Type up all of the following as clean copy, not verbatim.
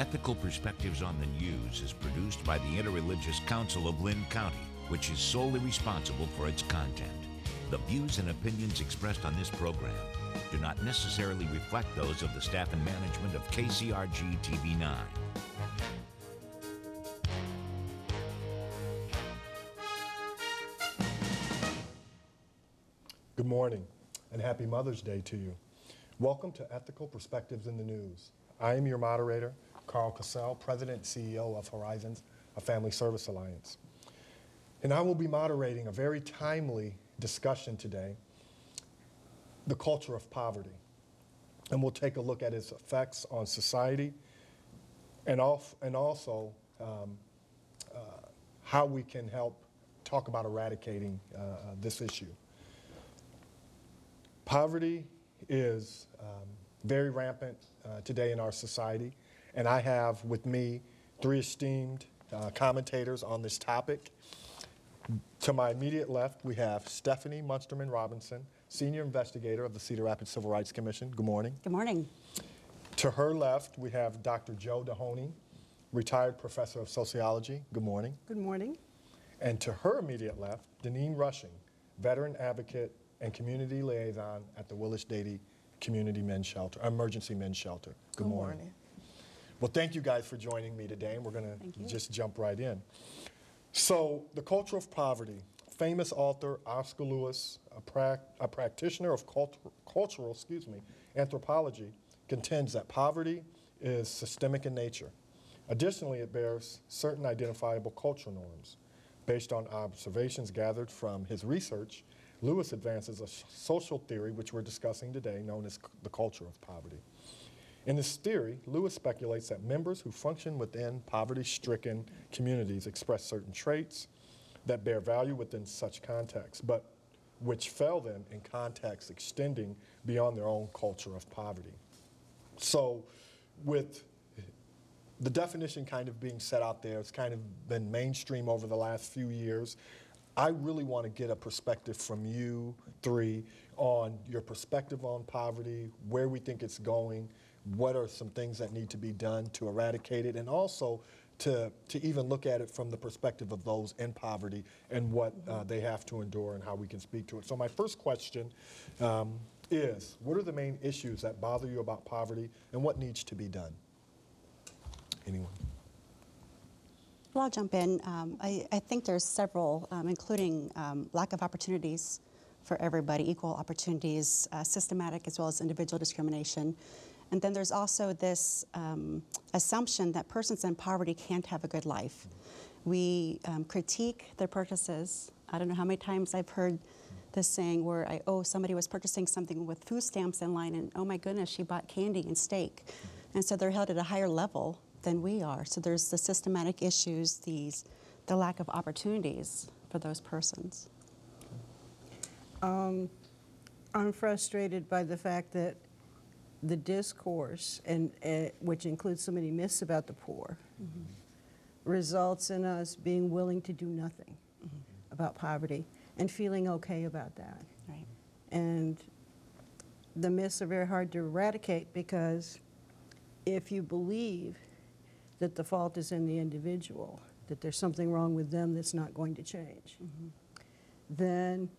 Ethical Perspectives on the News is produced by the Interreligious Council of Lynn County, which is solely responsible for its content. The views and opinions expressed on this program do not necessarily reflect those of the staff and management of KCRG TV9. Good morning and happy Mother's Day to you. Welcome to Ethical Perspectives in the News. I am your moderator, Karl Cassell, President and CEO of Horizons, a Family Service Alliance. And I will be moderating a very timely discussion today, the culture of poverty. And we'll take a look at its effects on society and also how we can help talk about eradicating this issue. Poverty is very rampant today in our society, and I have with me three esteemed commentators on this topic. To my immediate left, we have Stefanie Munsterman-Robinson, Senior Investigator of the Cedar Rapids Civil Rights Commission. Good morning. Good morning. To her left, we have Dr. Dohoney, Retired Professor of Sociology. Good morning. Good morning. And to her immediate left, Danine Rushing, Veteran Advocate and Community Liaison at the Willis-Dady Community Men's Shelter, Emergency Men's Shelter. Good morning. Well, thank you guys for joining me today, and we're going to just jump right in. So, the culture of poverty. Famous author Oscar Lewis, a practitioner of cultural anthropology, contends that poverty is systemic in nature. Additionally, it bears certain identifiable cultural norms. Based on observations gathered from his research, Lewis advances a social theory, which we're discussing today, known as the culture of poverty. In this theory, Lewis speculates that members who function within poverty-stricken communities express certain traits that bear value within such contexts, but which fail them in contexts extending beyond their own culture of poverty. So with the definition kind of being set out there, it's kind of been mainstream over the last few years. I really want to get a perspective from you three on your perspective on poverty, where we think it's going, what are some things that need to be done to eradicate it, and also to even look at it from the perspective of those in poverty and what they have to endure and how we can speak to it. So my first question is, what are the main issues that bother you about poverty and what needs to be done? Anyone? Well, I'll jump in. I think there's several, including lack of opportunities for everybody, equal opportunities, systematic as well as individual discrimination. And then there's also this assumption that persons in poverty can't have a good life. We critique their purchases. I don't know how many times I've heard this saying where somebody was purchasing something with food stamps in line and oh my goodness, she bought candy and steak. And so they're held at a higher level than we are. So there's the systematic issues, the lack of opportunities for those persons. I'm frustrated by the fact that the discourse, and which includes so many myths about the poor, results in us being willing to do nothing about poverty and feeling okay about that. Right. And the myths are very hard to eradicate because if you believe that the fault is in the individual, that there's something wrong with them that's not going to change, then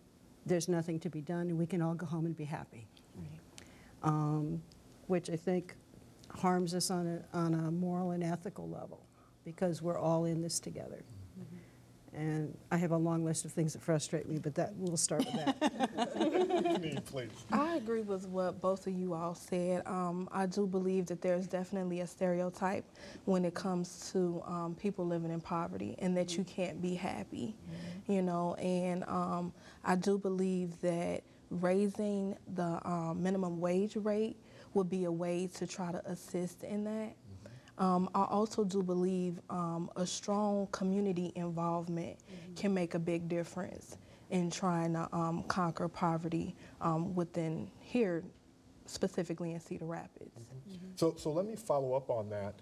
there's nothing to be done and we can all go home and be happy. Right. Which I think harms us on a moral and ethical level because we're all in this together. And I have a long list of things that frustrate me, but we'll start with that. Please. I agree with what both of you all said. I do believe that there's definitely a stereotype when it comes to people living in poverty and that you can't be happy, you know, and I do believe that raising the minimum wage rate would be a way to try to assist in that. I also do believe a strong community involvement can make a big difference in trying to conquer poverty within here, specifically in Cedar Rapids. So let me follow up on that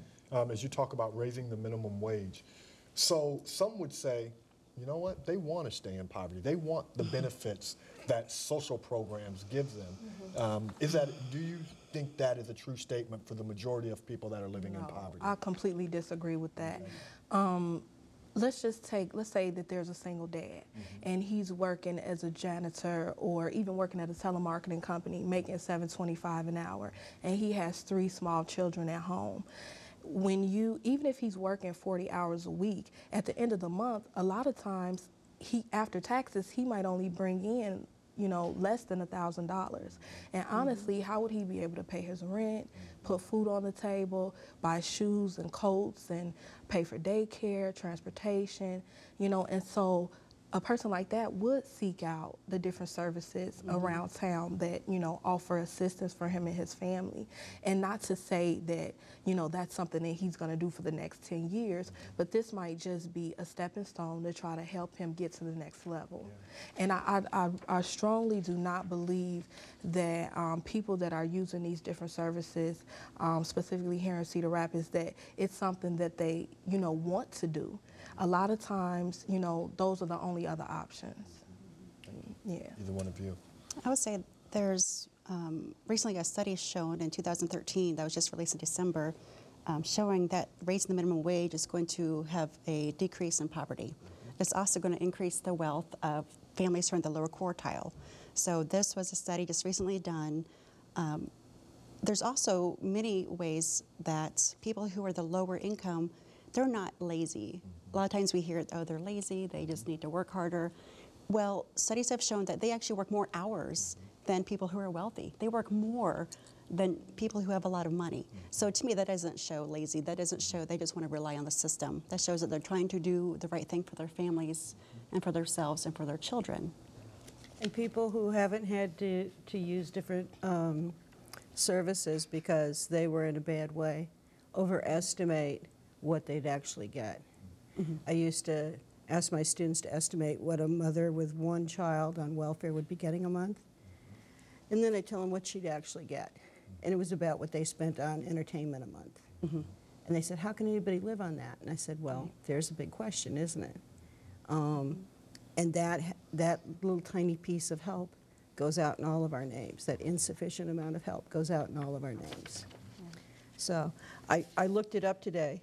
as you talk about raising the minimum wage. So some would say, you know what, they want to stay in poverty. They want the benefits that social programs give them. Do you think that is a true statement for the majority of people that are living in poverty? I completely disagree with that. Let's say that there's a single dad and he's working as a janitor or even working at a telemarketing company making $7.25 an hour, and he has 3 small children at home. Even if he's working 40 hours a week, at the end of the month, a lot of times after taxes, he might only bring in less than $1,000. And honestly, how would he be able to pay his rent, put food on the table, buy shoes and coats, and pay for daycare, transportation, and so a person like that would seek out the different services around town that, offer assistance for him and his family. And not to say that, that's something that he's going to do for the next 10 years, but this might just be a stepping stone to try to help him get to the next level. And I strongly do not believe that people that are using these different services, specifically here in Cedar Rapids, that it's something that they, want to do. A lot of times, those are the only other options. Yeah. Either one of you. I would say there's recently a study shown in 2013 that was just released in December, showing that raising the minimum wage is going to have a decrease in poverty. It's also going to increase the wealth of families who are in the lower quartile. So this was a study just recently done. There's also many ways that people who are the lower income, they're not lazy. A lot of times we hear, oh, they're lazy, they just need to work harder. Well, studies have shown that they actually work more hours than people who are wealthy. They work more than people who have a lot of money. So to me, that doesn't show lazy. That doesn't show they just want to rely on the system. That shows that they're trying to do the right thing for their families and for themselves and for their children. And people who haven't had to use different services because they were in a bad way overestimate what they'd actually get. I used to ask my students to estimate what a mother with 1 child on welfare would be getting a month. And then I'd tell them what she'd actually get. And it was about what they spent on entertainment a month. And they said, how can anybody live on that? And I said, well, there's a big question, isn't it? And that little tiny piece of help goes out in all of our names. That insufficient amount of help goes out in all of our names. So I looked it up today.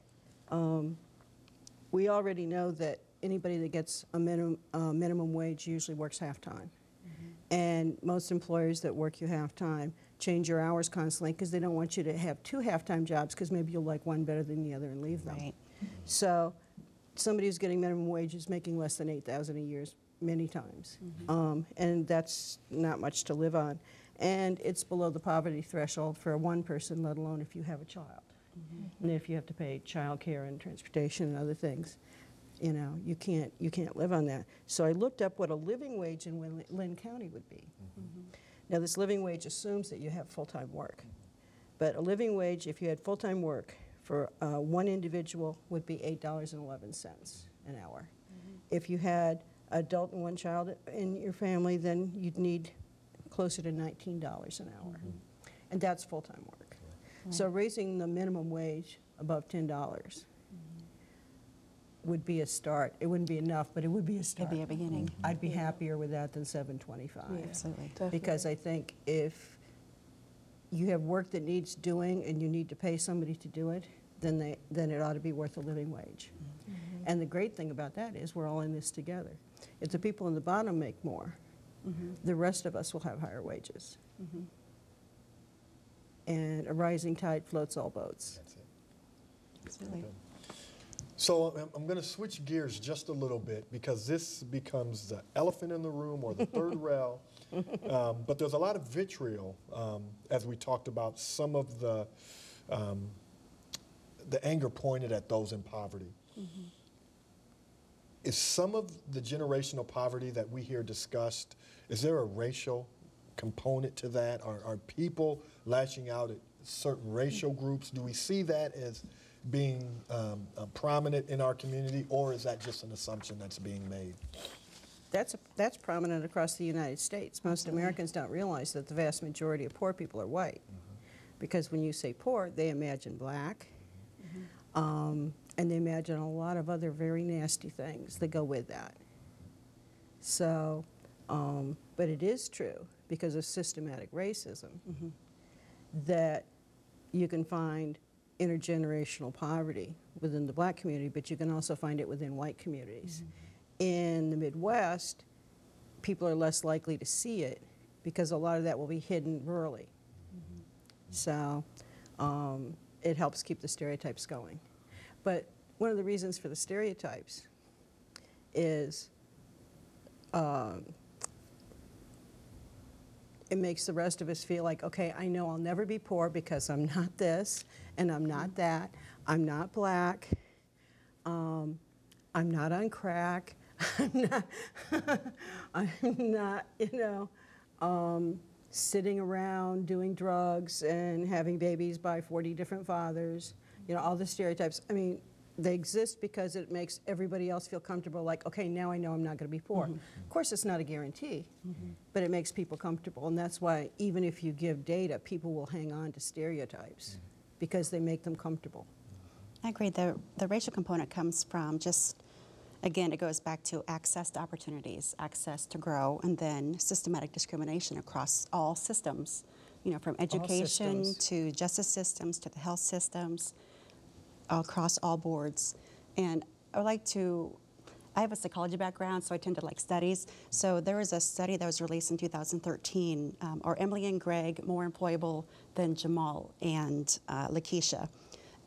We already know that anybody that gets a minimum wage usually works half-time. And most employers that work you half-time change your hours constantly because they don't want you to have 2 half-time jobs because maybe you'll like one better than the other and leave them. So somebody who's getting minimum wage is making less than $8,000 a year many times. And that's not much to live on. And it's below the poverty threshold for one person, let alone if you have a child. And if you have to pay child care and transportation and other things, you can't live on that. So I looked up what a living wage in Lynn County would be. Now this living wage assumes that you have full-time work. But a living wage, if you had full-time work for one individual, would be $8.11 an hour. If you had an adult and 1 child in your family, then you'd need closer to $19 an hour. And that's full-time work. So raising the minimum wage above $10 would be a start. It wouldn't be enough, but it would be a start. It'd be a beginning. I'd be happier with that than $7.25. Absolutely. Because I think if you have work that needs doing and you need to pay somebody to do it, then it ought to be worth a living wage. And the great thing about that is we're all in this together. If the people in the bottom make more, the rest of us will have higher wages. And a rising tide floats all boats. That's it. Absolutely. So I'm going to switch gears just a little bit because this becomes the elephant in the room or the third rail. But there's a lot of vitriol as we talked about some of the anger pointed at those in poverty. Is some of the generational poverty that we hear discussed, is there a racial component to that? Are people lashing out at certain racial groups? Do we see that as being prominent in our community, or is that just an assumption that's being made? That's prominent across the United States. Most Americans don't realize that the vast majority of poor people are white. Because when you say poor, they imagine black, and they imagine a lot of other very nasty things that go with that. So, but it is true because of systematic racism that you can find intergenerational poverty within the black community, but you can also find it within white communities. In the Midwest, people are less likely to see it because a lot of that will be hidden rurally. So it helps keep the stereotypes going. But one of the reasons for the stereotypes is it makes the rest of us feel like, okay, I know I'll never be poor because I'm not this and I'm not that. I'm not black. I'm not on crack. I'm not, sitting around doing drugs and having babies by 40 different fathers. All the stereotypes. I mean, they exist because it makes everybody else feel comfortable, like, okay, now I know I'm not going to be poor. Of course, it's not a guarantee, but it makes people comfortable. And that's why even if you give data, people will hang on to stereotypes because they make them comfortable. I agree. The racial component comes from just, again, it goes back to access to opportunities, access to grow, and then systematic discrimination across all systems, from education to justice systems to the health systems, across all boards. And I have a psychology background, so I tend to like studies. So there was a study that was released in 2013, are Emily and Greg more employable than Jamal and Lakeisha?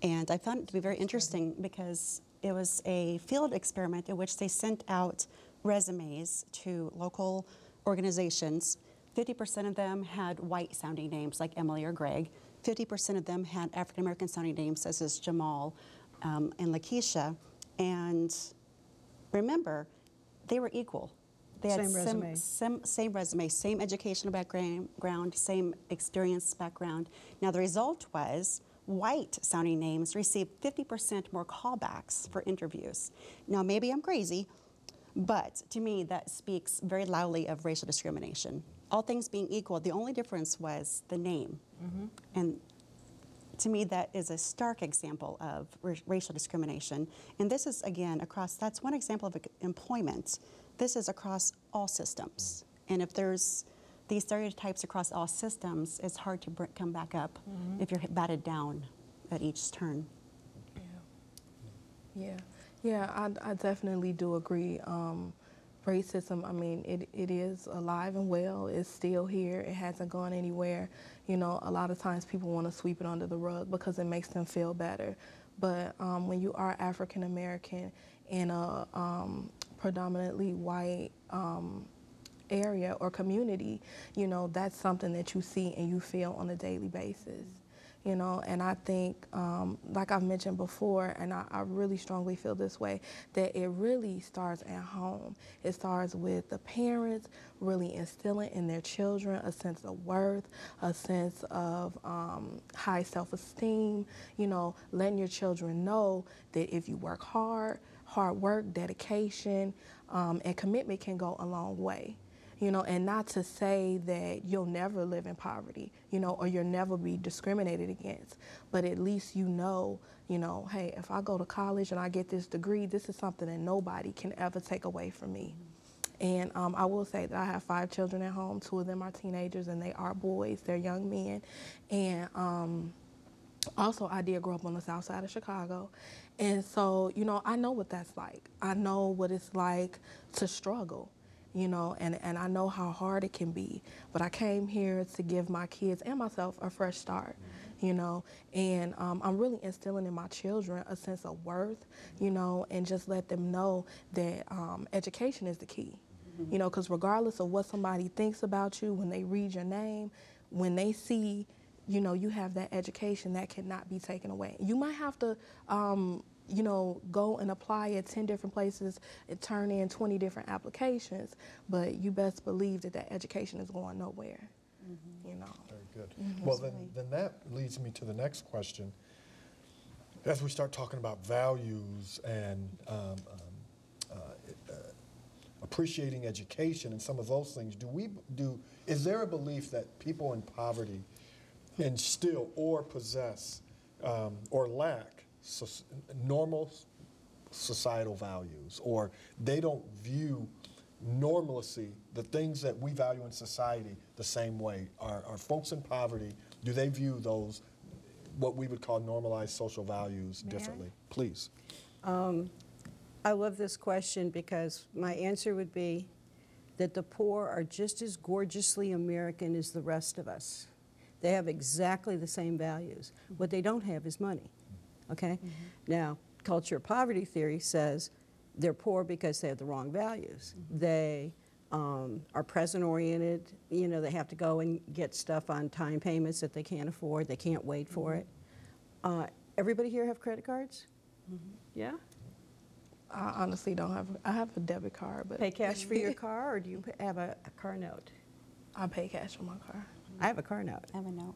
And I found it to be very interesting because it was a field experiment in which they sent out resumes to local organizations. 50% of them had white-sounding names like Emily or Greg. 50% of them had African-American sounding names, such as Jamal and Lakeisha. And remember, they were equal. They had same resume, same educational background, same experience background. Now, the result was white-sounding names received 50% more callbacks for interviews. Now, maybe I'm crazy, but to me, that speaks very loudly of racial discrimination. All things being equal, the only difference was the name. And to me, that is a stark example of racial discrimination. And this is, again, that's one example of employment. This is across all systems. And if there's these stereotypes across all systems, it's hard to come back up if you're batted down at each turn. Yeah, I definitely do agree. Racism, I mean, it is alive and well. It's still here. It hasn't gone anywhere. A lot of times people want to sweep it under the rug because it makes them feel better. But when you are African American in a predominantly white area or community, that's something that you see and you feel on a daily basis. And I think, like I've mentioned before, and I really strongly feel this way, that it really starts at home. It starts with the parents really instilling in their children a sense of worth, a sense of high self-esteem, letting your children know that if you work hard work, dedication, and commitment can go a long way. And not to say that you'll never live in poverty, or you'll never be discriminated against, but at least hey, if I go to college and I get this degree, this is something that nobody can ever take away from me. And I will say that I have 5 children at home. 2 of them are teenagers, and they are boys. They're young men. And also, I did grow up on the south side of Chicago. And so, I know what that's like. I know what it's like to struggle. And I know how hard it can be. But I came here to give my kids and myself a fresh start, and I'm really instilling in my children a sense of worth, and just let them know that education is the key, because regardless of what somebody thinks about you, when they read your name, when they see, you have that education, that cannot be taken away. You might have to go and apply at 10 different places and turn in 20 different applications, but you best believe that education is going nowhere, Very good. Well, then that leads me to the next question. As we start talking about values and appreciating education and some of those things, is there a belief that people in poverty instill or possess or lack normal societal values, or they don't view normalcy, the things that we value in society, the same way? Are folks in poverty, do they view those, what we would call normalized social values, differently? Please. I love this question because my answer would be that the poor are just as gorgeously American as the rest of us. They have exactly the same values. What they don't have is money, okay? Now, culture of poverty theory says they're poor because they have the wrong values. They are present-oriented. You know, they have to go and get stuff on time payments that they can't afford. They can't wait for it. Everybody here have credit cards? Yeah? I honestly don't have. I have a debit card, but Pay cash for your car, or do you have a car note? I pay cash for my car. I have a car note. I have a note.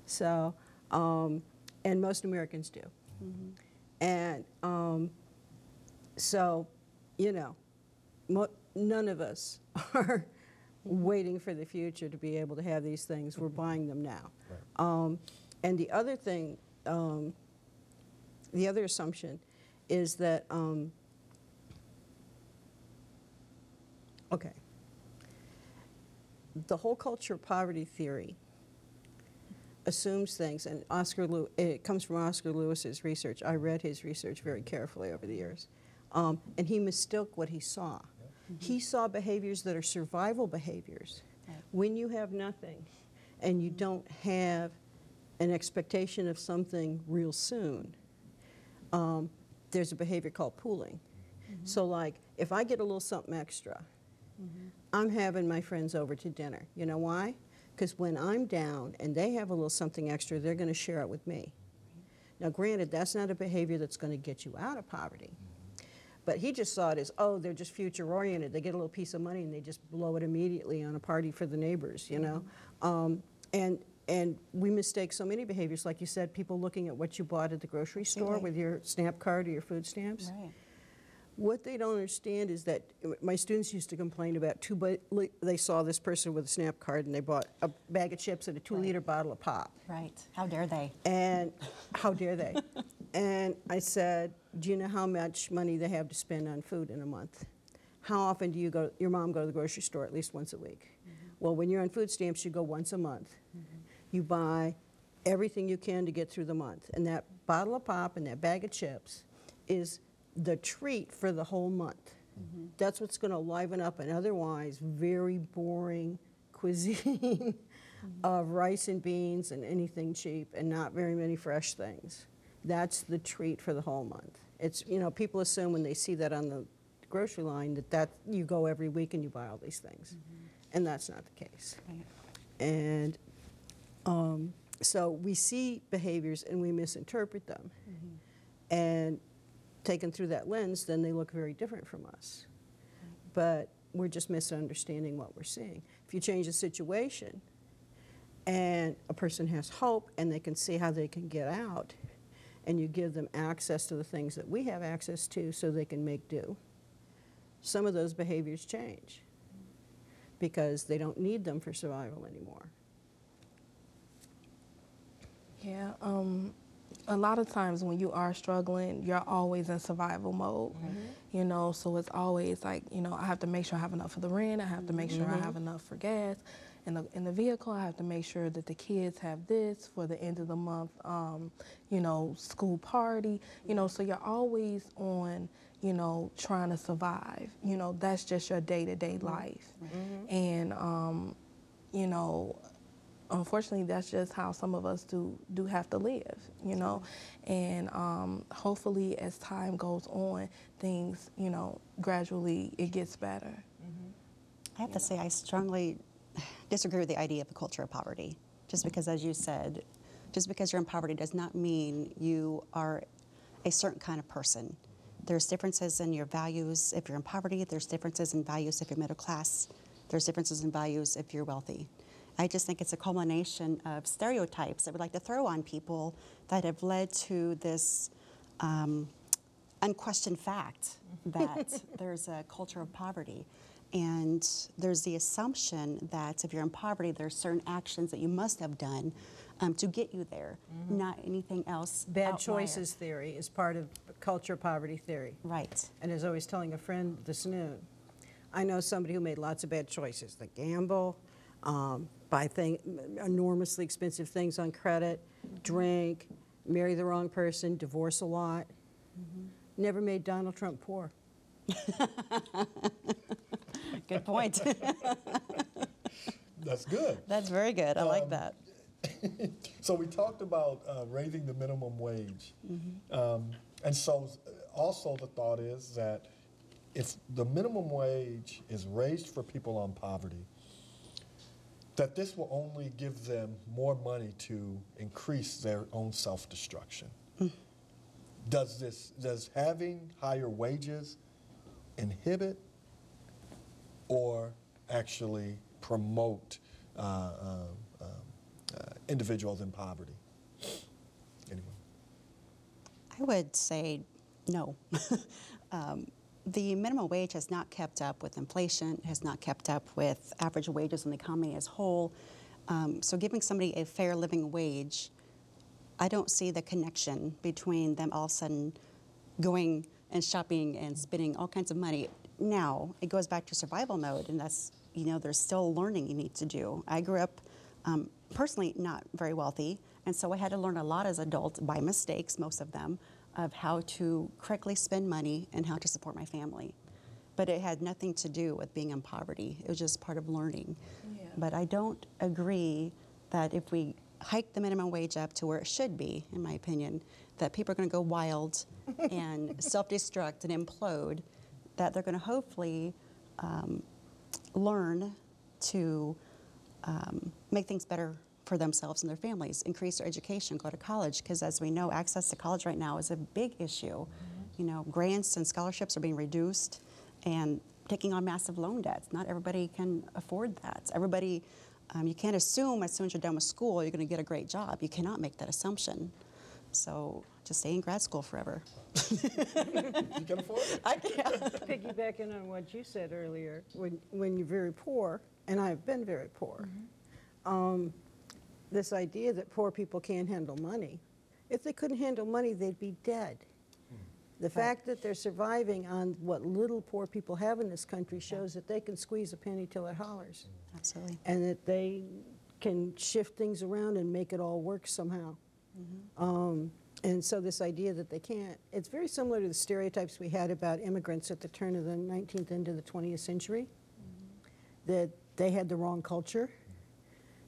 So, and most Americans do. And so, you know, none of us are waiting for the future to be able to have these things. We're buying them now. Right. And the other thing, the other assumption is that, okay, the whole culture of poverty theory assumes things, and it comes from Oscar Lewis's research. I read his research very carefully over the years, and he mistook what he saw. He saw behaviors that are survival behaviors. When you have nothing and you don't have an expectation of something real soon, there's a behavior called pooling. So like, if I get a little something extra, I'm having my friends over to dinner. You know why? Because when I'm down and they have a little something extra, they're going to share it with me. Now, granted, that's not a behavior that's going to get you out of poverty. But he just saw it as, oh, they're just future-oriented. They get a little piece of money and they just blow it immediately on a party for the neighbors, you know? And we mistake so many behaviors. Like you said, people looking at what you bought at the grocery store with your SNAP card or your food stamps. Right. What they don't understand is that my students used to complain about they saw this person with a SNAP card and they bought a bag of chips and a 2-liter bottle of pop. Right. How dare they? And how dare they? And I said, do you know how much money they have to spend on food in a month? How often do your mom go to the grocery store? At least once a week. Well, when you're on food stamps, you go once a month. You buy everything you can to get through the month. And that bottle of pop and that bag of chips is the treat for the whole month. That's what's going to liven up an otherwise very boring cuisine of rice and beans and anything cheap and not very many fresh things. That's the treat for the whole month. It's, you know, people assume when they see that on the grocery line that you go every week and you buy all these things. And that's not the case. Right. And so we see behaviors and we misinterpret them. And taken through that lens, then they look very different from us. But we're just misunderstanding what we're seeing. If you change the situation and a person has hope and they can see how they can get out, and you give them access to the things that we have access to so they can make do, some of those behaviors change because they don't need them for survival anymore. Yeah, a lot of times when you are struggling, you're always in survival mode, you know, so it's always like, you know, I have to make sure I have enough for the rent, I have to make sure I have enough for gas. In the vehicle, I have to make sure that the kids have this for the end of the month, you know, school party, you know, so you're always on, you know, trying to survive. You know, that's just your day-to-day life. And, you know, unfortunately, that's just how some of us do have to live, you know. And hopefully, as time goes on, things, you know, gradually it gets better. I have to say I strongly disagree with the idea of a culture of poverty. Just because, as you said, just because you're in poverty does not mean you are a certain kind of person. There's differences in your values if you're in poverty. There's differences in values if you're middle class. There's differences in values if you're wealthy. I just think it's a culmination of stereotypes that we like to throw on people that have led to this unquestioned fact that there's a culture of poverty. And there's the assumption that if you're in poverty, there's certain actions that you must have done to get you there, not anything else. Bad outlier. choices theory is part of culture poverty theory. Right. And as I was telling a friend this noon, I know somebody who made lots of bad choices. They gamble, buy enormously expensive things on credit, drink, marry the wrong person, divorce a lot. Never made Donald Trump poor. Good point. That's good. That's very good. I like that. So we talked about raising the minimum wage. And so also the thought is that if the minimum wage is raised for people on poverty, that this will only give them more money to increase their own self-destruction. Does having higher wages inhibit or actually promote individuals in poverty? Anyone? I would say no. The minimum wage has not kept up with inflation, has not kept up with average wages in the economy as a whole. So giving somebody a fair living wage, I don't see the connection between them all of a sudden going and shopping and spending all kinds of money. Now, it goes back to survival mode, and that's, there's still learning you need to do. I grew up personally not very wealthy, and so I had to learn a lot as an adult by mistakes, most of them, of how to correctly spend money and how to support my family. But it had nothing to do with being in poverty. It was just part of learning. Yeah. But I don't agree that if we hike the minimum wage up to where it should be, in my opinion, that people are going to go wild and self-destruct and implode, that they're going to hopefully learn to make things better for themselves and their families, increase their education, go to college, because as we know, access to college right now is a big issue. Grants and scholarships are being reduced and taking on massive loan debts. Not everybody can afford that. Everybody, you can't assume as soon as you're done with school, you're going to get a great job. You cannot make that assumption. So just stay in grad school forever. You can afford it. I can. Piggybacking on what you said earlier, when you're very poor, and I've been very poor, this idea that poor people can't handle money, if they couldn't handle money, they'd be dead. The fact that they're surviving on what little poor people have in this country shows that they can squeeze a penny till it hollers. Absolutely. And that they can shift things around and make it all work somehow. And so this idea that they can't, it's very similar to the stereotypes we had about immigrants at the turn of the 19th into the 20th century, that they had the wrong culture,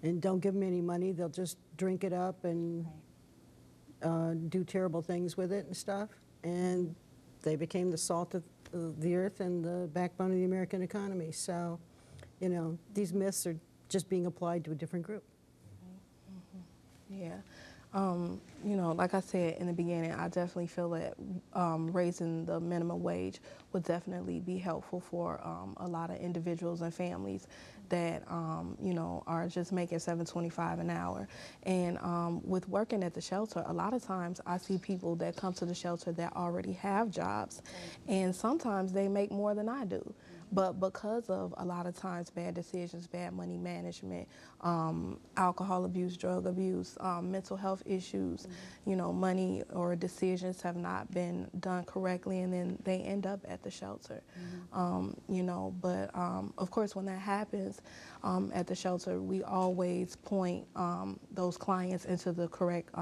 and don't give them any money, they'll just drink it up and do terrible things with it and stuff. And they became the salt of the earth and the backbone of the American economy. So, these myths are just being applied to a different group. Yeah. Like I said in the beginning, I definitely feel that raising the minimum wage would definitely be helpful for a lot of individuals and families that, are just making $7.25 an hour. And with working at the shelter, a lot of times I see people that come to the shelter that already have jobs, and sometimes they make more than I do. But because of a lot of times bad decisions, bad money management, alcohol abuse, drug abuse, mental health issues, money or decisions have not been done correctly, and then they end up at the shelter. But of course, when that happens at the shelter, we always point those clients into the correct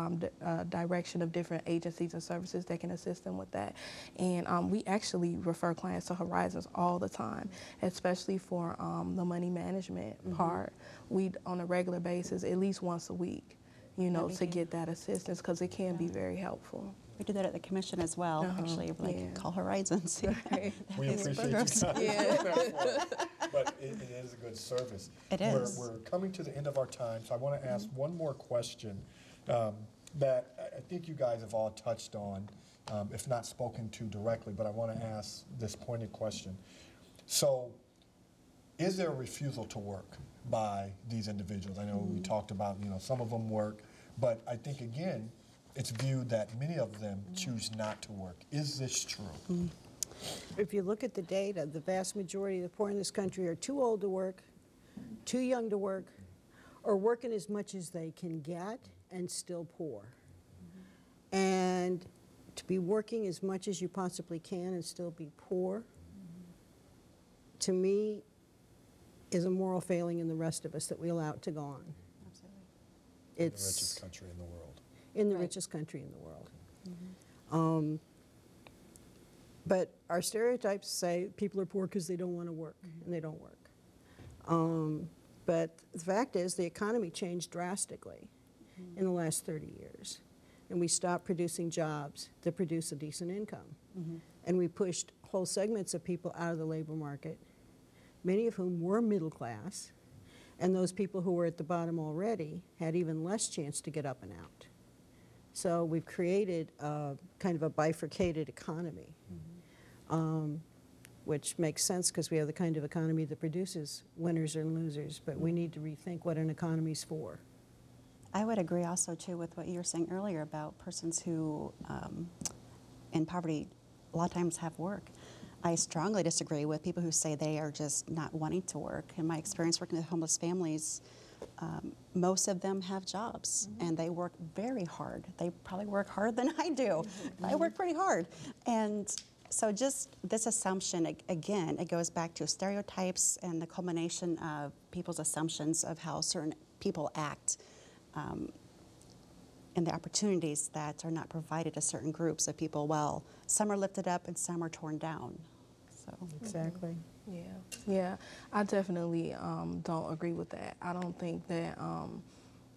direction of different agencies and services that can assist them with that. And we actually refer clients to Horizons all the time, especially for the money management part. We, on a regular basis, at least once a week, to get that assistance, because it can be very helpful. We do that at the commission as well, actually, call Horizons. Right. We appreciate you. But it is a good service. It is. We're coming to the end of our time, so I want to ask one more question that I think you guys have all touched on, if not spoken to directly, but I want to ask this pointed question. So, is there a refusal to work by these individuals? I know we talked about, some of them work, but I think, again, it's viewed that many of them choose not to work. Is this true? If you look at the data, the vast majority of the poor in this country are too old to work, too young to work, or working as much as they can get and still poor. And to be working as much as you possibly can and still be poor to me, is a moral failing in the rest of us that we allow it to go on. Absolutely. The It's richest country in the world. in the Right. richest country in the world. But our stereotypes say people are poor because they don't want to work, and they don't work. But the fact is, the economy changed drastically in the last 30 years. And we stopped producing jobs that produce a decent income. And we pushed whole segments of people out of the labor market, many of whom were middle class. And those people who were at the bottom already had even less chance to get up and out. So we've created a kind of a bifurcated economy, which makes sense because we have the kind of economy that produces winners and losers, but we need to rethink what an economy's for. I would agree also too with what you were saying earlier about persons who in poverty a lot of times have work. I strongly disagree with people who say they are just not wanting to work. In my experience working with homeless families, most of them have jobs and they work very hard. They probably work harder than I do. I work pretty hard. And so just this assumption, again, it goes back to stereotypes and the culmination of people's assumptions of how certain people act and the opportunities that are not provided to certain groups of people. Well, some are lifted up and some are torn down. So. Exactly. Yeah, I definitely don't agree with that. I don't think that,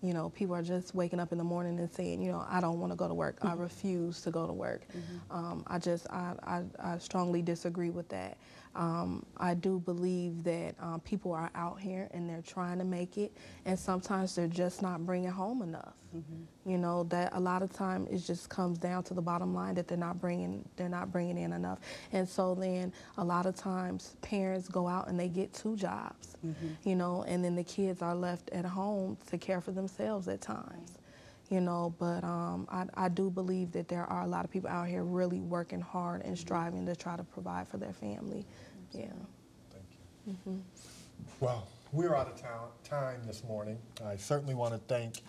you know, people are just waking up in the morning and saying, you know, I don't want to go to work. I refuse to go to work. I strongly disagree with that. I do believe that people are out here and they're trying to make it, and sometimes they're just not bringing home enough. You know, that a lot of time it just comes down to the bottom line that they're not bringing in enough. And so then a lot of times parents go out and they get 2 jobs, you know, and then the kids are left at home to care for themselves at times. You know, but I do believe that there are a lot of people out here really working hard and striving to try to provide for their family. Yeah. Thank you. Well, we're out of time this morning. I certainly want to thank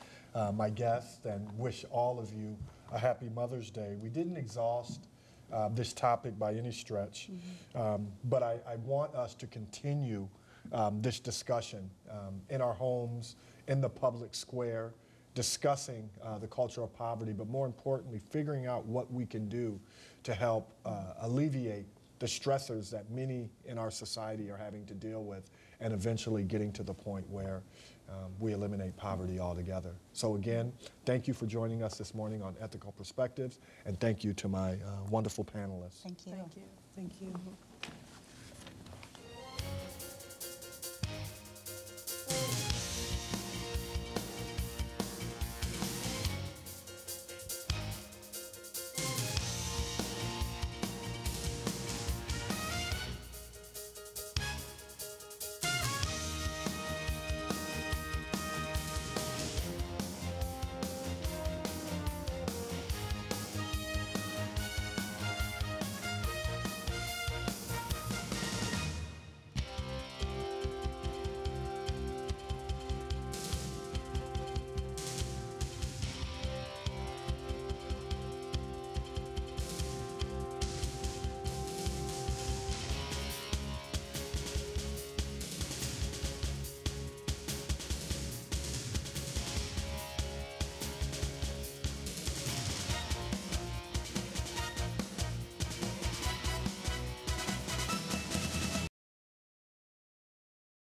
my guests and wish all of you a happy Mother's Day. We didn't exhaust this topic by any stretch, but I want us to continue this discussion in our homes, in the public square, discussing the culture of poverty, but more importantly, figuring out what we can do to help alleviate the stressors that many in our society are having to deal with, and eventually getting to the point where we eliminate poverty altogether. So again, thank you for joining us this morning on Ethical Perspectives, and thank you to my wonderful panelists. Thank you. Thank you. Thank you.